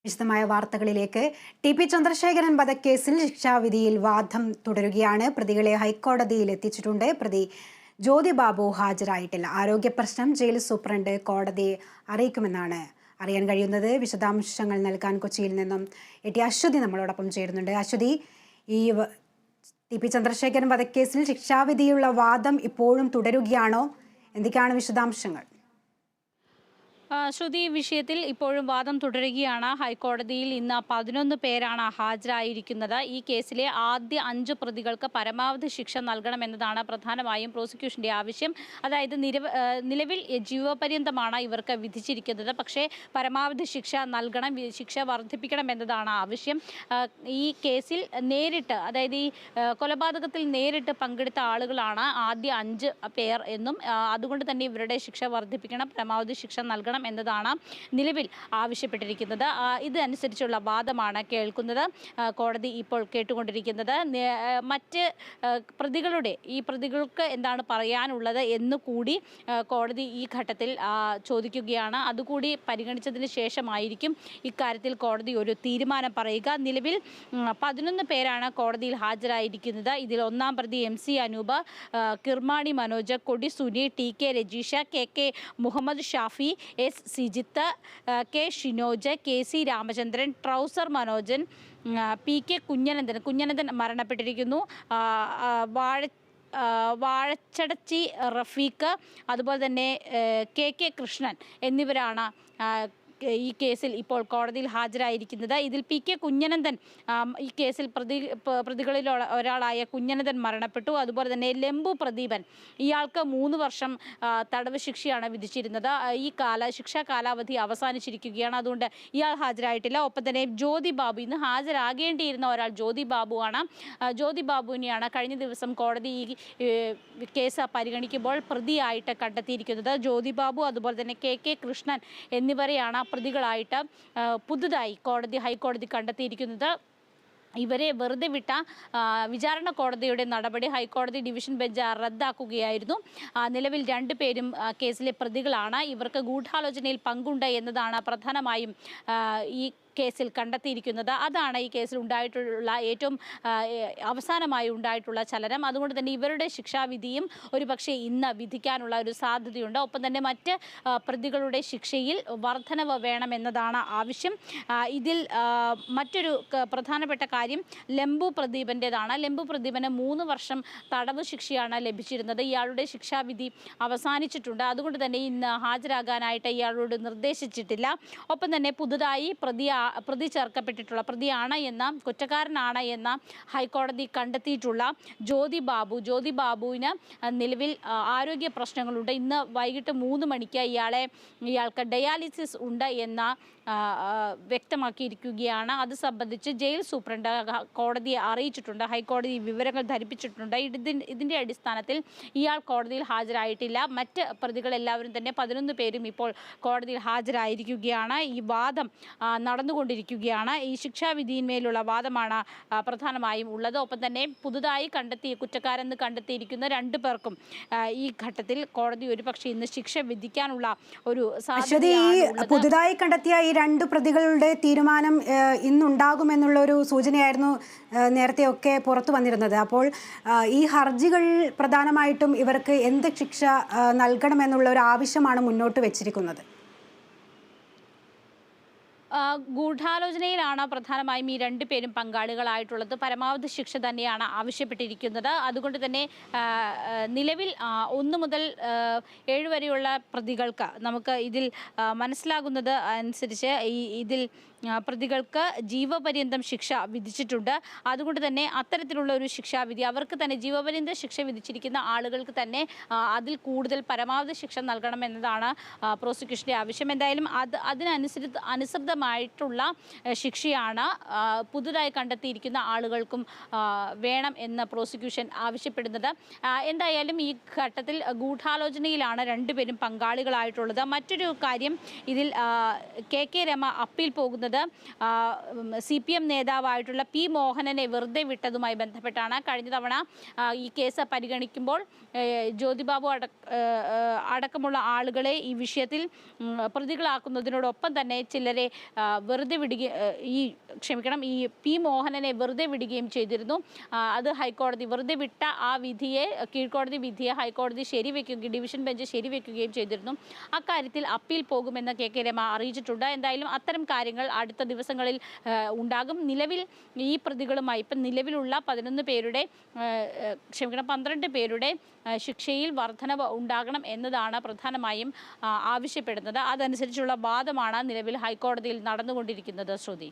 വിശദമായ വാർത്തകളിലേക്ക്. ടി.പി. ചന്ദ്രശേഖരൻ വധക്കേസിൽ ശിക്ഷാവിധിയിൽ വാദം തുടരുകയാണ്. പ്രതികളെ ഹൈക്കോടതിയിൽ എത്തിച്ചിട്ടുണ്ട്. പ്രതി ജ്യോതി ബാബു ഹാജരായിട്ടില്ല. ആരോഗ്യ പ്രശ്നം ജയിൽ സൂപ്രണ്ട് കോടതിയെ അറിയിക്കുമെന്നാണ് അറിയാൻ കഴിയുന്നത്. വിശദാംശങ്ങൾ നൽകാൻ കൊച്ചിയിൽ നിന്നും എ.ടി. അശ്വതി നമ്മളോടൊപ്പം ചേരുന്നുണ്ട്. അശ്വതി, ഈ ടി.പി. ചന്ദ്രശേഖരൻ വധക്കേസിൽ ശിക്ഷാവിധിയുള്ള വാദം ഇപ്പോഴും തുടരുകയാണോ? എന്തൊക്കെയാണ് വിശദാംശങ്ങൾ? ശ്രുതി, വിഷയത്തിൽ ഇപ്പോഴും വാദം തുടരുകയാണ്. ഹൈക്കോടതിയിൽ ഇന്ന് 11 പേരാണ് ഹാജരായിരിക്കുന്നത്. ഈ കേസിലെ ആദ്യ 5 പ്രതികൾക്ക് പരമാവധി ശിക്ഷ നൽകണമെന്നതാണ് പ്രധാനമായും പ്രോസിക്യൂഷന്റെ ആവശ്യം. അതായത് നിലവിൽ ജീവപര്യന്തമാണ് ഇവർക്ക് വിധിച്ചിരിക്കുന്നത്. പക്ഷേ പരമാവധി ശിക്ഷ നൽകണം, ശിക്ഷ വർദ്ധിപ്പിക്കണം എന്നതാണ് ആവശ്യം. ഈ കേസിൽ നേരിട്ട്, അതായത് ഈ കൊലപാതകത്തിൽ നേരിട്ട് പങ്കെടുത്ത ആളുകളാണ് ആദ്യ 5 പേർ എന്നും അതുകൊണ്ട് തന്നെ ഇവരുടെ ശിക്ഷ വർദ്ധിപ്പിക്കണം, പരമാവധി ശിക്ഷ നൽകണം എന്നതാണ് നിലവിൽ ആവശ്യപ്പെട്ടിരിക്കുന്നത്. ഇതനുസരിച്ചുള്ള വാദമാണ് കേൾക്കുന്നത്, കോടതി ഇപ്പോൾ കേട്ടുകൊണ്ടിരിക്കുന്നത്. മറ്റ് പ്രതികൾക്ക് എന്താണ് പറയാനുള്ളത് എന്നുകൂടി കോടതി ഈ ഘട്ടത്തിൽ ചോദിക്കുകയാണ്. അതുകൂടി പരിഗണിച്ചതിന് ശേഷമായിരിക്കും ഇക്കാര്യത്തിൽ കോടതി ഒരു തീരുമാനം പറയുക. നിലവിൽ 11 പേരാണ് കോടതിയിൽ ഹാജരായിരിക്കുന്നത്. ഇതിൽ ഒന്നാം പ്രതി MC Anoop, Kirmani Manoj, Kodi Suni, TK Rajeesh, KK Muhammad Shafi, S Sijith, K Shinoj, KC Ramachandran, trouser Manojan, PK Kunhanandan മരണപ്പെട്ടിരിക്കുന്നു. വാഴച്ചടച്ചി റഫീഖ്, അതുപോലെ തന്നെ KK കൃഷ്ണൻ എന്നിവരാണ് ഈ കേസിൽ ഇപ്പോൾ കോടതിയിൽ ഹാജരായിരിക്കുന്നത്. ഇതിൽ PK കുഞ്ഞനന്ദൻ, ഈ കേസിൽ പ്രതികളിൽ ഒരാളായ കുഞ്ഞനന്ദൻ മരണപ്പെട്ടു. അതുപോലെ തന്നെ ലെമ്പു പ്രദീപൻ, ഇയാൾക്ക് 3 വർഷം തടവ് ശിക്ഷയാണ് വിധിച്ചിരുന്നത്. ഈ ശിക്ഷാ കാലാവധി അവസാനിച്ചിരിക്കുകയാണ്. അതുകൊണ്ട് ഇയാൾ ഹാജരായിട്ടില്ല. ഒപ്പം തന്നെ ജ്യോതി ബാബു, ഇന്ന് ഹാജരാകേണ്ടിയിരുന്ന ഒരാൾ ജ്യോതി ബാബുവാണ്. ജ്യോതി ബാബുവിനെയാണ് കഴിഞ്ഞ ദിവസം കോടതി ഈ കേസ് പരിഗണിക്കുമ്പോൾ പ്രതിയായിട്ട് കണ്ടെത്തിയിരിക്കുന്നത്. ജ്യോതി ബാബു, അതുപോലെ തന്നെ KK കൃഷ്ണൻ എന്നിവരെയാണ് പ്രതികളായിട്ട് പുതുതായി ഹൈക്കോടതി കണ്ടെത്തിയിരിക്കുന്നത്. ഇവരെ വെറുതെ വിട്ട വിചാരണ കോടതിയുടെ നടപടി ഹൈക്കോടതി ഡിവിഷൻ ബെഞ്ച് റദ്ദാക്കുകയായിരുന്നു. നിലവിൽ 2 പേരും കേസിലെ പ്രതികളാണ്. ഇവർക്ക് ഗൂഢാലോചനയിൽ പങ്കുണ്ട് എന്നതാണ് പ്രധാനമായും ഈ കേസിൽ കണ്ടെത്തിയിരിക്കുന്നത്. അതാണ് ഈ കേസിൽ ഉണ്ടായിട്ടുള്ള ഏറ്റവും അവസാനമായി ഉണ്ടായിട്ടുള്ള ചലനം. അതുകൊണ്ട് തന്നെ ഇവരുടെ ശിക്ഷാവിധിയും ഒരുപക്ഷെ ഇന്ന് വിധിക്കാനുള്ള ഒരു സാധ്യതയുണ്ട്. ഒപ്പം തന്നെ മറ്റ് പ്രതികളുടെ ശിക്ഷയിൽ വർധനവ് വേണമെന്നതാണ് ആവശ്യം. ഇതിൽ മറ്റൊരു പ്രധാനപ്പെട്ട കാര്യം ലെമ്പു പ്രദീപൻ്റെതാണ്. ലെമ്പു പ്രദീപന് 3 വർഷം തടവ് ശിക്ഷയാണ് ലഭിച്ചിരുന്നത്. ഇയാളുടെ ശിക്ഷാവിധി അവസാനിച്ചിട്ടുണ്ട്. അതുകൊണ്ട് തന്നെ ഇന്ന് ഹാജരാകാനായിട്ട് ഇയാളോട് നിർദ്ദേശിച്ചിട്ടില്ല. ഒപ്പം തന്നെ പുതുതായി പ്രതി ചേർക്കപ്പെട്ടിട്ടുള്ള, പ്രതിയാണ് എന്ന, കുറ്റക്കാരനാണ് എന്ന ഹൈക്കോടതി കണ്ടെത്തിയിട്ടുള്ള ജ്യോതി ബാബുവിന് നിലവിൽ ആരോഗ്യ പ്രശ്നങ്ങളുണ്ട്. ഇന്ന് വൈകിട്ട് 3 മണിക്ക് ഇയാൾക്ക് ഡയാലിസിസ് ഉണ്ട് എന്ന വ്യക്തമാക്കിയിരിക്കുകയാണ്. അത് സംബന്ധിച്ച് ജയിൽ സൂപ്രണ്ട് കോടതിയെ അറിയിച്ചിട്ടുണ്ട്. ഹൈക്കോടതി വിവരങ്ങൾ ധരിപ്പിച്ചിട്ടുണ്ട്. ഇതിൻ്റെ അടിസ്ഥാനത്തിൽ ഇയാൾ കോടതിയിൽ ഹാജരായിട്ടില്ല. മറ്റ് പ്രതികളെല്ലാവരും തന്നെ 11 പേരും ഇപ്പോൾ കോടതിയിൽ ഹാജരായിരിക്കുകയാണ്. ഈ വാദം നടന്നുകൊണ്ടിരിക്കുകയാണ്. ഈ ശിക്ഷാവിധിയിന്മേലുള്ള വാദമാണ് പ്രധാനമായും ഉള്ളത്. ഒപ്പം തന്നെ പുതുതായി കുറ്റക്കാരെന്ന് കണ്ടെത്തിയിരിക്കുന്ന 2 പേർക്കും ഈ ഘട്ടത്തിൽ കോടതി ഒരുപക്ഷെ ഇന്ന് ശിക്ഷ വിധിക്കാനുള്ള ഒരു സാധ്യത. പുതുതായി കണ്ടെത്തിയ ഈ 2 പ്രതികളുടെ തീരുമാനം ഇന്നുണ്ടാകുമെന്നുള്ള ഒരു സൂചനയായിരുന്നു നേരത്തെയൊക്കെ പുറത്തു വന്നിരുന്നത്. അപ്പോൾ ഈ ഹർജികൾ പ്രധാനമായിട്ടും ഇവർക്ക് എന്ത് ശിക്ഷ നൽകണമെന്നുള്ള ഒരു ആവശ്യമാണ് മുന്നോട്ട് വെച്ചിരിക്കുന്നത്? ഗൂഢാലോചനയിലാണ് പ്രധാനമായും ഈ 2 പേരും പങ്കാളികളായിട്ടുള്ളത്. പരമാവധി ശിക്ഷ തന്നെയാണ് ആവശ്യപ്പെട്ടിരിക്കുന്നത്. അതുകൊണ്ട് തന്നെ നിലവിൽ 1 മുതൽ 7 വരെയുള്ള പ്രതികൾക്ക് നമുക്ക് ഇതിൽ മനസ്സിലാകുന്നത് അനുസരിച്ച് ഇതിൽ പ്രതികൾക്ക് ജീവപര്യന്തം ശിക്ഷ വിധിച്ചിട്ടുണ്ട്. അതുകൊണ്ട് തന്നെ അത്തരത്തിലുള്ള ഒരു ശിക്ഷാവിധി, അവർക്ക് തന്നെ ജീവപര്യന്ത ശിക്ഷ വിധിച്ചിരിക്കുന്ന ആളുകൾക്ക് തന്നെ അതിൽ കൂടുതൽ പരമാവധി ശിക്ഷ നൽകണമെന്നതാണ് പ്രോസിക്യൂഷൻ്റെ ആവശ്യം. എന്തായാലും അനുസൃതമായിട്ടുള്ള ശിക്ഷയാണ് പുതുതായി കണ്ടെത്തിയിരിക്കുന്ന ആളുകൾക്കും വേണം എന്ന് പ്രോസിക്യൂഷൻ ആവശ്യപ്പെടുന്നത്. എന്തായാലും ഈ ഘട്ടത്തിൽ ഗൂഢാലോചനയിലാണ് 2 പേരും പങ്കാളികളായിട്ടുള്ളത്. മറ്റൊരു കാര്യം, ഇതിൽ KK രമ അപ്പീൽ പോകുന്നത് CPM നേതാവായിട്ടുള്ള P മോഹനനെ വെറുതെ വിട്ടതുമായി ബന്ധപ്പെട്ടാണ്. കഴിഞ്ഞ തവണ ഈ കേസ് പരിഗണിക്കുമ്പോൾ ജ്യോതിബാബു അടക്കമുള്ള ആളുകളെ ഈ വിഷയത്തിൽ പ്രതികളാക്കുന്നതിനോടൊപ്പം തന്നെ ചിലരെ വെറുതെ ഈ പി മോഹനനെ വെറുതെ വിടുകയും ചെയ്തിരുന്നു. അത് ഹൈക്കോടതി വെറുതെ വിട്ട ആ വിധിയെ, കീഴ്ക്കോടതി വിധിയെ ഹൈക്കോടതി ശരിവെക്കുകയും ഡിവിഷൻ ബെഞ്ച് ശരിവെക്കുകയും ചെയ്തിരുന്നു. അക്കാര്യത്തിൽ അപ്പീൽ പോകുമെന്ന് KK രമ അറിയിച്ചിട്ടുണ്ട്. എന്തായാലും അത്തരം കാര്യങ്ങൾ അടുത്ത ദിവസങ്ങളിൽ ഉണ്ടാകും. നിലവിൽ ഈ പ്രതികളുമായി ഇപ്പം നിലവിലുള്ള 12 പേരുടെ ശിക്ഷയിൽ വർധനവ് ഉണ്ടാകണം എന്നതാണ് പ്രധാനമായും ആവശ്യപ്പെടുന്നത്. അതനുസരിച്ചുള്ള വാദമാണ് നിലവിൽ ഹൈക്കോടതിയിൽ നടന്നുകൊണ്ടിരിക്കുന്നത്. ശ്രുതി.